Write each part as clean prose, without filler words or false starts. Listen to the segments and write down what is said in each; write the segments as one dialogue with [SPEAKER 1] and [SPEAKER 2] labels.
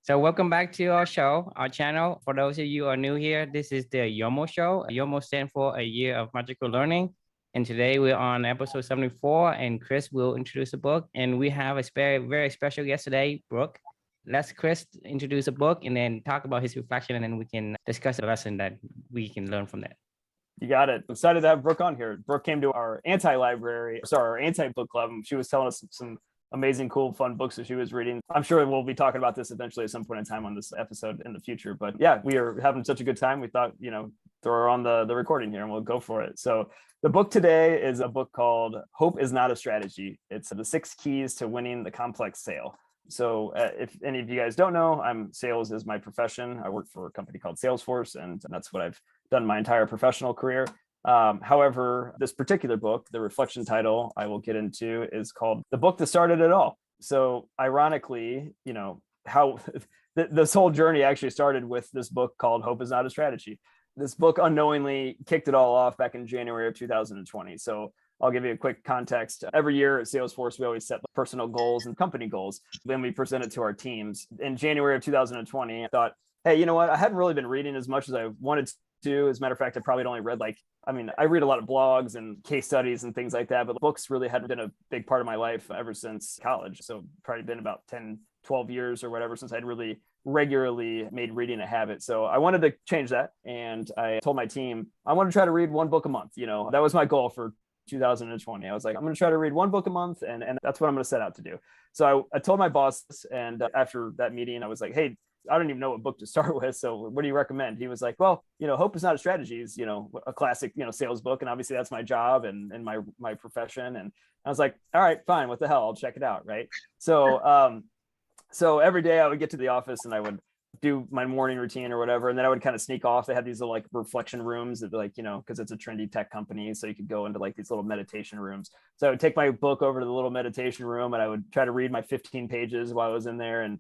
[SPEAKER 1] So welcome back to our show, our channel. For those of you who are new here, this is the YOML Show. YOML stands for A Year of Magical Learning. And today we're on episode 74, and Chris will introduce the book. And we have a very special guest today, Brooke. Let's Chris introduce the book and then talk about his reflection, and then we can discuss the lesson that we can learn from that.
[SPEAKER 2] You got it. I'm excited to have Brooke on here. Brooke came to our our anti-book club. And she was telling us some amazing, cool, fun books that she was reading. I'm sure we'll be talking about this eventually at some point in time on this episode in the future. But yeah, we are having such a good time. We thought, throw her on the recording here and we'll go for it. So the book today is a book called Hope is Not a Strategy. It's the 6 keys to winning the complex sale. So if any of you guys don't know, sales is my profession. I work for a company called Salesforce, and that's what I've done my entire professional career. However, this particular book, the reflection title I will get into, is called The Book That Started It All. So ironically, how this whole journey actually started with this book called Hope is Not a Strategy. This book unknowingly kicked it all off back in January of 2020. So I'll give you a quick context. Every year at Salesforce, we always set personal goals and company goals. Then we present it to our teams. In January of 2020, I thought, hey, you know what? I hadn't really been reading as much as I wanted to. As a matter of fact, I probably only read I read a lot of blogs and case studies and things like that, but books really hadn't been a big part of my life ever since college. So probably been about 10, 12 years or whatever since I'd really regularly made reading a habit. So I wanted to change that. And I told my team, I want to try to read one book a month. That was my goal for 2020. I was like, I'm going to try to read one book a month, and that's what I'm going to set out to do. So I told my boss, and after that meeting, I was like, hey, I don't even know what book to start with. So what do you recommend? He was like, well, Hope is Not a Strategy is, a classic, sales book. And obviously that's my job and my profession. And I was like, all right, fine. What the hell? I'll check it out. Right. So, so every day I would get to the office and I would do my morning routine or whatever. And then I would kind of sneak off. They had these little reflection rooms that because it's a trendy tech company. So you could go into these little meditation rooms. So I would take my book over to the little meditation room and I would try to read my 15 pages while I was in there. And,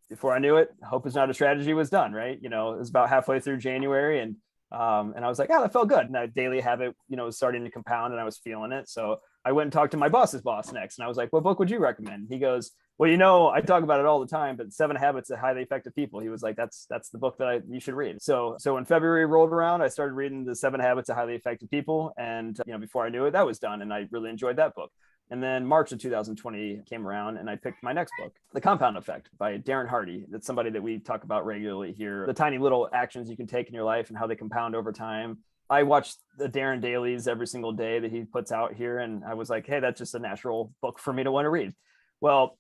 [SPEAKER 2] before I knew it, Hope is Not a Strategy was done. Right. It was about halfway through January and I was like, oh, that felt good. And that daily habit, was starting to compound and I was feeling it. So I went and talked to my boss's boss next. And I was like, what book would you recommend? He goes, well, I talk about it all the time, but 7 Habits of Highly Effective People. He was like, that's the book that you should read. So when February rolled around, I started reading the 7 Habits of Highly Effective People. And, before I knew it, that was done. And I really enjoyed that book. And then March of 2020 came around and I picked my next book, The Compound Effect by Darren Hardy. That's somebody that we talk about regularly here. The tiny little actions you can take in your life and how they compound over time. I watch the Darren dailies every single day that he puts out here. And I was like, hey, that's just a natural book for me to want to read. Well,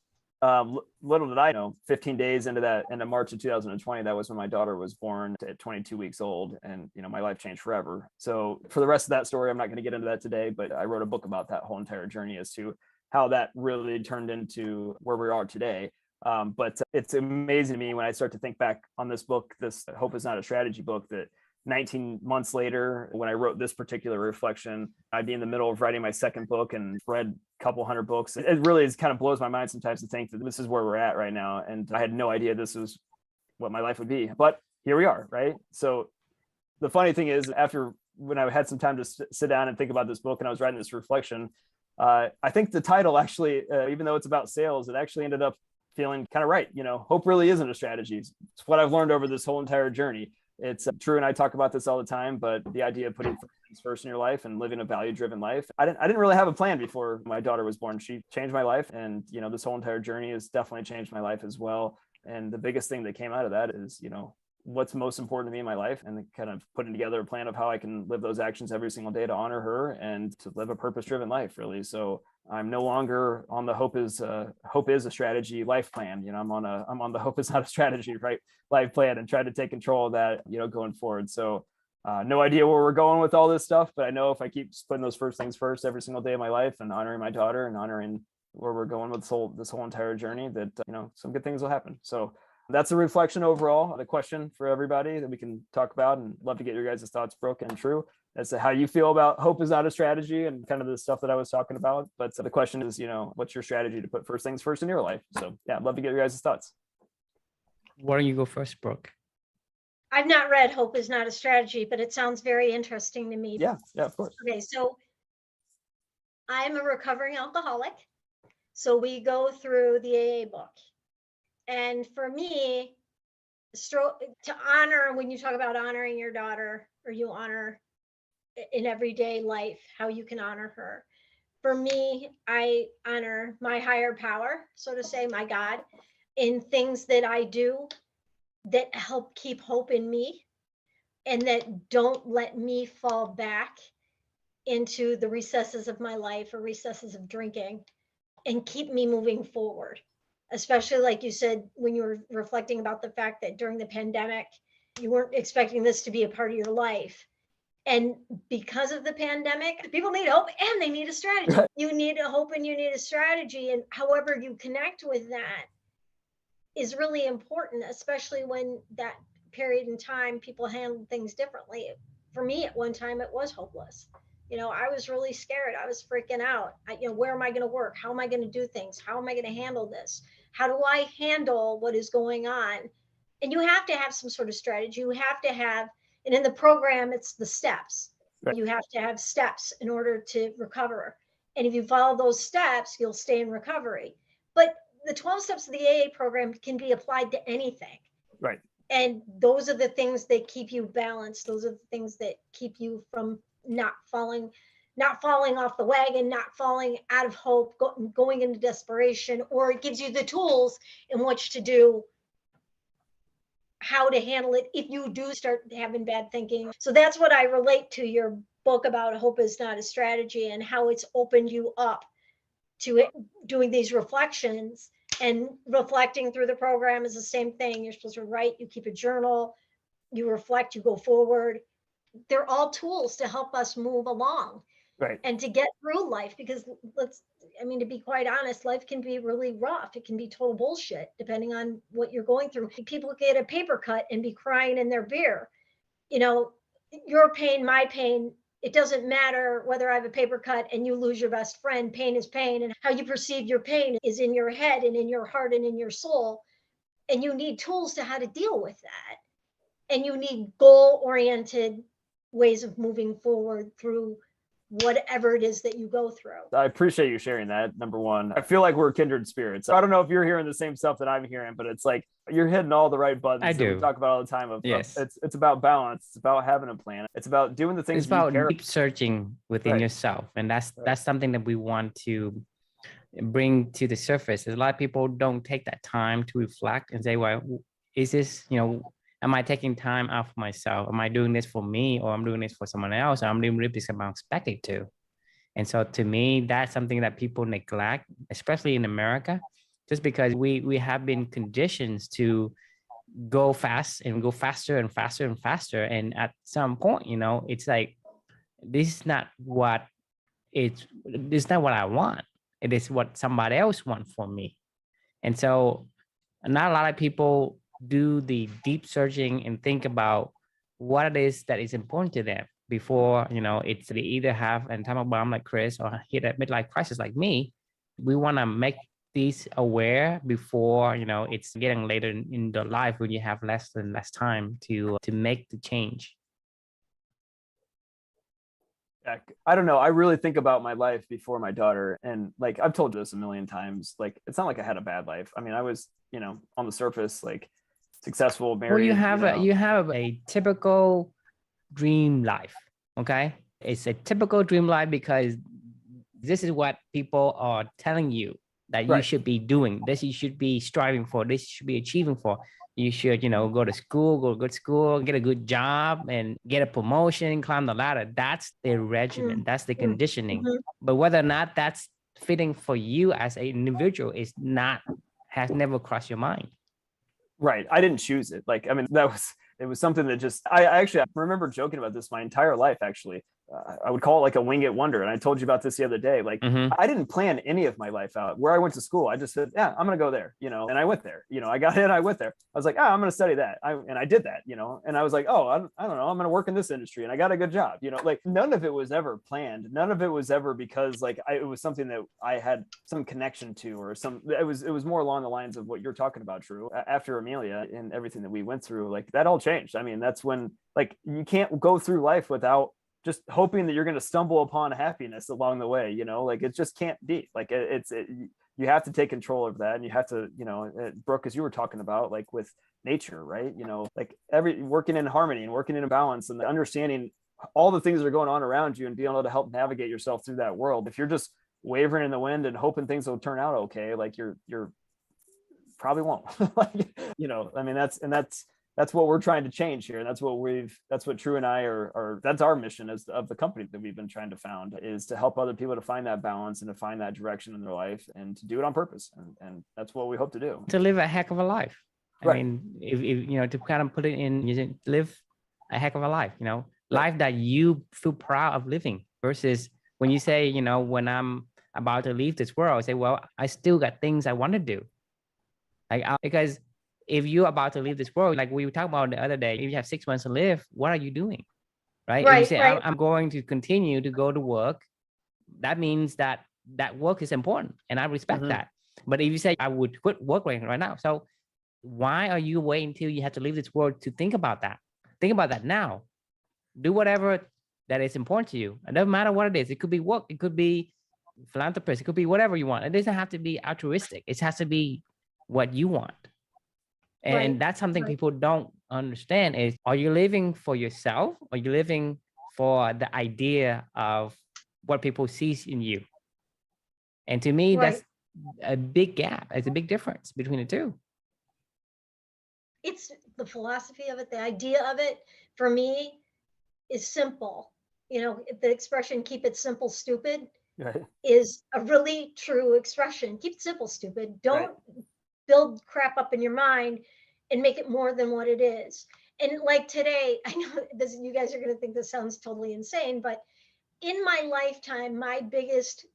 [SPEAKER 2] little did I know, 15 days into March of 2020, that was when my daughter was born at 22 weeks old. And, my life changed forever. So for the rest of that story, I'm not going to get into that today, but I wrote a book about that whole entire journey as to how that really turned into where we are today. But it's amazing to me when I start to think back on this book, this Hope is Not a Strategy book, that 19 months later, when I wrote this particular reflection, I'd be in the middle of writing my second book and read a couple hundred books. It really kind of blows my mind sometimes to think that this is where we're at right now. And I had no idea this was what my life would be, but here we are, right? So the funny thing is, when I had some time to sit down and think about this book and I was writing this reflection, I think the title actually, even though it's about sales, it actually ended up feeling kind of right. Hope really isn't a strategy. It's what I've learned over this whole entire journey. It's true, and I talk about this all the time, but the idea of putting things first in your life and living a value-driven life, I didn't really have a plan before my daughter was born. She changed my life, and this whole entire journey has definitely changed my life as well. And the biggest thing that came out of that is what's most important to me in my life, and kind of putting together a plan of how I can live those actions every single day to honor her and to live a purpose-driven life, really. So I'm no longer on the hope is a strategy life plan. I'm on the hope is not a strategy, right, life plan, and try to take control of that, going forward. So no idea where we're going with all this stuff, but I know if I keep putting those first things first every single day of my life and honoring my daughter and honoring where we're going with this whole entire journey, that some good things will happen. So that's a reflection overall. The question for everybody that we can talk about, and love to get your guys' thoughts, Brooke and True, as to how you feel about hope is not a strategy and kind of the stuff that I was talking about. But the question is, what's your strategy to put first things first in your life? So yeah, I'd love to get your guys' thoughts.
[SPEAKER 1] Why don't you go first, Brooke?
[SPEAKER 3] I've not read Hope is Not a Strategy, but it sounds very interesting to me.
[SPEAKER 2] Yeah, of course.
[SPEAKER 3] Okay, so I'm a recovering alcoholic. So we go through the AA book. And for me, to honor, when you talk about honoring your daughter, or you honor in everyday life, how you can honor her. For me, I honor my higher power, so to say, my God, in things that I do that help keep hope in me and that don't let me fall back into the recesses of my life or recesses of drinking, and keep me moving forward. Especially like you said, when you were reflecting about the fact that during the pandemic, you weren't expecting this to be a part of your life. And because of the pandemic, people need hope and they need a strategy.
[SPEAKER 2] Right.
[SPEAKER 3] You need a hope and you need a strategy. And however you connect with that is really important, especially when that period in time people handled things differently. For me, at one time, it was hopeless. I was really scared. I was freaking out. Where am I going to work? How am I going to do things? How am I going to handle this? How do I handle what is going on? And you have to have some sort of strategy. You have to have, and in the program, it's the steps.
[SPEAKER 2] Right.
[SPEAKER 3] You have to have steps in order to recover. And if you follow those steps, you'll stay in recovery. But the 12 steps of the AA program can be applied to anything.
[SPEAKER 2] Right.
[SPEAKER 3] And those are the things that keep you balanced. Those are the things that keep you from not falling off the wagon, not falling out of hope, going into desperation, or it gives you the tools in which to do how to handle it if you do start having bad thinking. So that's what I relate to your book about hope is not a strategy, and how it's opened you up to it, doing these reflections. And reflecting through the program is the same thing. You're supposed to write, you keep a journal, you reflect, you go forward. They're all tools to help us move along.
[SPEAKER 2] Right.
[SPEAKER 3] And to get through life, because to be quite honest, life can be really rough. It can be total bullshit depending on what you're going through. People get a paper cut and be crying in their beer. Your pain, my pain, it doesn't matter whether I have a paper cut and you lose your best friend. Pain is pain, and how you perceive your pain is in your head and in your heart and in your soul. And you need tools to how to deal with that. And you need goal-oriented ways of moving forward through whatever it is that you go through.
[SPEAKER 2] I appreciate you sharing that. Number one, I feel like we're kindred spirits. I don't know if you're hearing the same stuff that I'm hearing, but it's like you're hitting all the right buttons.
[SPEAKER 1] I do.
[SPEAKER 2] We talk about all the time.
[SPEAKER 1] Yes.
[SPEAKER 2] It's about balance. It's about having a plan. It's about doing the things.
[SPEAKER 1] It's about
[SPEAKER 2] you care.
[SPEAKER 1] deep searching within
[SPEAKER 2] Right.
[SPEAKER 1] yourself, and that's something that we want to bring to the surface. A lot of people don't take that time to reflect and say, well, is this, am I taking time out for myself? Am I doing this for me, or I'm doing this for someone else? Or I'm doing this because I'm expected to. And so to me, that's something that people neglect, especially in America, just because we have been conditioned to go fast and go faster and faster and faster. And at some point, it's like, this is not what I want. It is what somebody else wants for me. And so not a lot of people do the deep searching and think about what it is that is important to them before, it's they either have an atomic bomb like Chris or hit a midlife crisis like me. We want to make these aware before, it's getting later in the life when you have less and less time to make the change.
[SPEAKER 2] I don't know. I really think about my life before my daughter. And like, I've told you this a million times, like, it's not like I had a bad life. I mean, I was, on the surface, like successful, married.
[SPEAKER 1] Well, you have a typical dream life. Okay. It's a typical dream life because this is what people are telling you that you should be doing. This you should be striving for. This you should be achieving for. You should, go to school, go to good school, get a good job and get a promotion, climb the ladder. That's the regimen. That's the conditioning. But whether or not that's fitting for you as an individual has never crossed your mind.
[SPEAKER 2] Right. I didn't choose it. Like, I mean, it was something that just, I remember joking about this my entire life, actually. I would call it like a wing it wonder. And I told you about this the other day. Like, I didn't plan any of my life out. Where I went to school, I just said, yeah, I'm going to go there, and I went there, I got in, I went there. I was like, I'm going to study that. And I did that, and I was like, oh, I don't know, I'm going to work in this industry. And I got a good job, like none of it was ever planned. None of it was ever because like it was something that I had some connection to, or it was more along the lines of what you're talking about, Drew. After Amelia and everything that we went through, like that all changed. I mean, that's when like you can't go through life without just hoping that you're going to stumble upon happiness along the way, like it just can't be like you have to take control of that. And you have to, Brooke, as you were talking about, like with nature, right? Like working in harmony and working in a balance and understanding all the things that are going on around you and being able to help navigate yourself through that world. If you're just wavering in the wind and hoping things will turn out okay, like you're probably won't. I mean, that's what we're trying to change here. And that's what True and I that's our mission of the company that we've been trying to found, is to help other people to find that balance and to find that direction in their life and to do it on purpose. And that's what we hope to do.
[SPEAKER 1] To live a heck of a life.
[SPEAKER 2] Right.
[SPEAKER 1] I mean, if to kind of put it in, you live a heck of a life, life that you feel proud of living, versus when you say, when I'm about to leave this world, I say, well, I still got things I want to do. Because if you're about to leave this world, like we were talking about the other day, if you have 6 months to live, what are you doing? Right. If you say, I'm going to continue to go to work, that means that work is important. And I respect that. But if you say, I would quit work right now. So why are you waiting until you have to leave this world to think about that? Think about that now. Do whatever that is important to you. It doesn't matter what it is. It could be work. It could be philanthropist. It could be whatever you want. It doesn't have to be altruistic. It has to be what you want. And that's something people don't understand is, are you living for yourself? Or are you living for the idea of what people see in you? And to me, that's a big gap. It's a big difference between the two.
[SPEAKER 3] It's the philosophy of it, the idea of it, for me, is simple. The expression, keep it simple, stupid, is a really true expression. Keep it simple, stupid. Don't build crap up in your mind and make it more than what it is. And like today, I know you guys are going to think this sounds totally insane, but in my lifetime, my biggest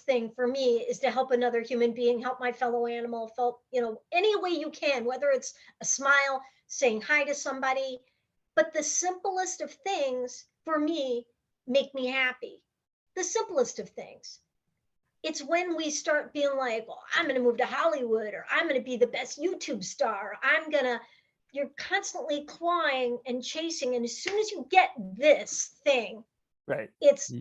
[SPEAKER 3] thing for me is to help another human being, help my fellow animal, any way you can, whether it's a smile, saying hi to somebody. But the simplest of things for me make me happy. The simplest of things. It's when we start being like, well, I'm going to move to Hollywood, or I'm going to be the best YouTube star. You're constantly clawing and chasing. And as soon as you get this thing, it's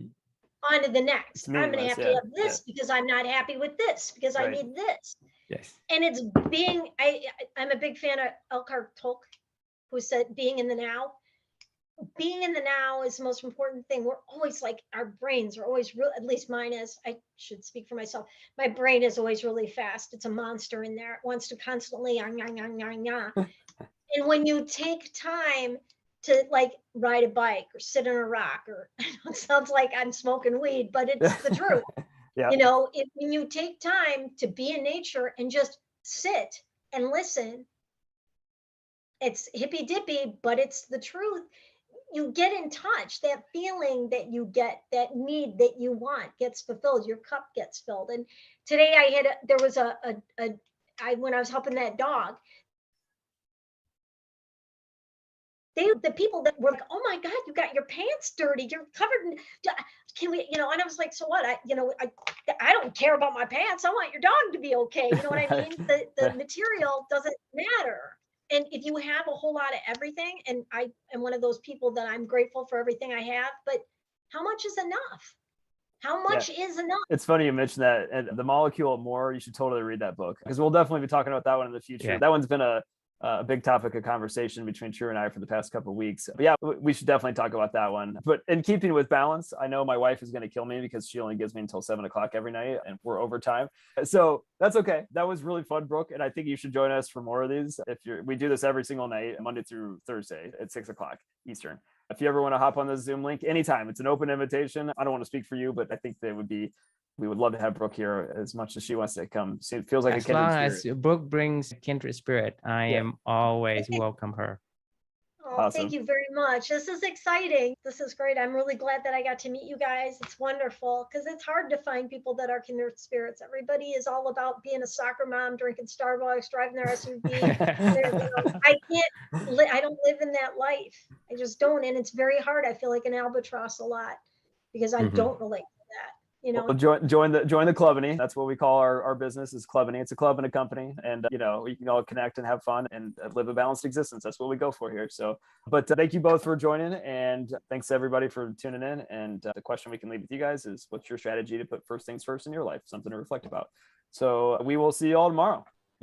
[SPEAKER 3] on to the next. I'm going to have to have this because I'm not happy with this, because I need this.
[SPEAKER 1] Yes.
[SPEAKER 3] And it's I'm a big fan of Eckhart Tolle, who said, being in the now. Being in the now is the most important thing. We're always like, our brains are always real, at least mine is. I should speak for myself. My brain is always really fast. It's a monster in there. It wants to constantly, and when you take time to like ride a bike or sit on a rock, or it sounds like I'm smoking weed, but it's the truth. When you take time to be in nature and just sit and listen, it's hippy dippy, but it's the truth. You get in touch. That feeling that you get, that need that you want, gets fulfilled. Your cup gets filled. And today when I was helping that dog, the people that were like, oh my God, you got your pants dirty. You're covered in, can we, and I was like, so what? I don't care about my pants. I want your dog to be okay. You know what I mean? The material doesn't matter. And if you have a whole lot of everything, and I am one of those people that I'm grateful for everything I have, but how much is enough? How much is enough?
[SPEAKER 2] It's funny you mentioned that. And The Molecule of More, you should totally read that book, because we'll definitely be talking about that one in the future. Yeah. That one's been a big topic of conversation between True and I for the past couple of weeks. But yeah, we should definitely talk about that one. But in keeping with balance, I know my wife is going to kill me because she only gives me until 7:00 every night, and we're overtime. So that's okay. That was really fun, Brooke. And I think you should join us for more of these. We do this every single night, Monday through Thursday at 6:00 Eastern. If you ever want to hop on the Zoom link anytime, it's an open invitation. I don't want to speak for you, but I think we would love to have Brooke here as much as she wants to come. So it feels like
[SPEAKER 1] as long as Brooke brings kindred spirit, I am always welcome her.
[SPEAKER 3] Oh, awesome. Thank you very much. This is exciting. This is great. I'm really glad that I got to meet you guys. It's wonderful, because it's hard to find people that are kindred spirits. Everybody is all about being a soccer mom, drinking Starbucks, driving their SUV. I don't live in that life. I just don't. And it's very hard. I feel like an albatross a lot because I don't relate to that. you know.
[SPEAKER 2] Well, join the clubany. That's what we call our business is clubany. It's a club and a company, and we can all connect and have fun and live a balanced existence. That's what we go for here. So, but thank you both for joining, and thanks to everybody for tuning in. And the question we can leave with you guys is, what's your strategy to put first things first in your life? Something to reflect about. So we will see you all tomorrow.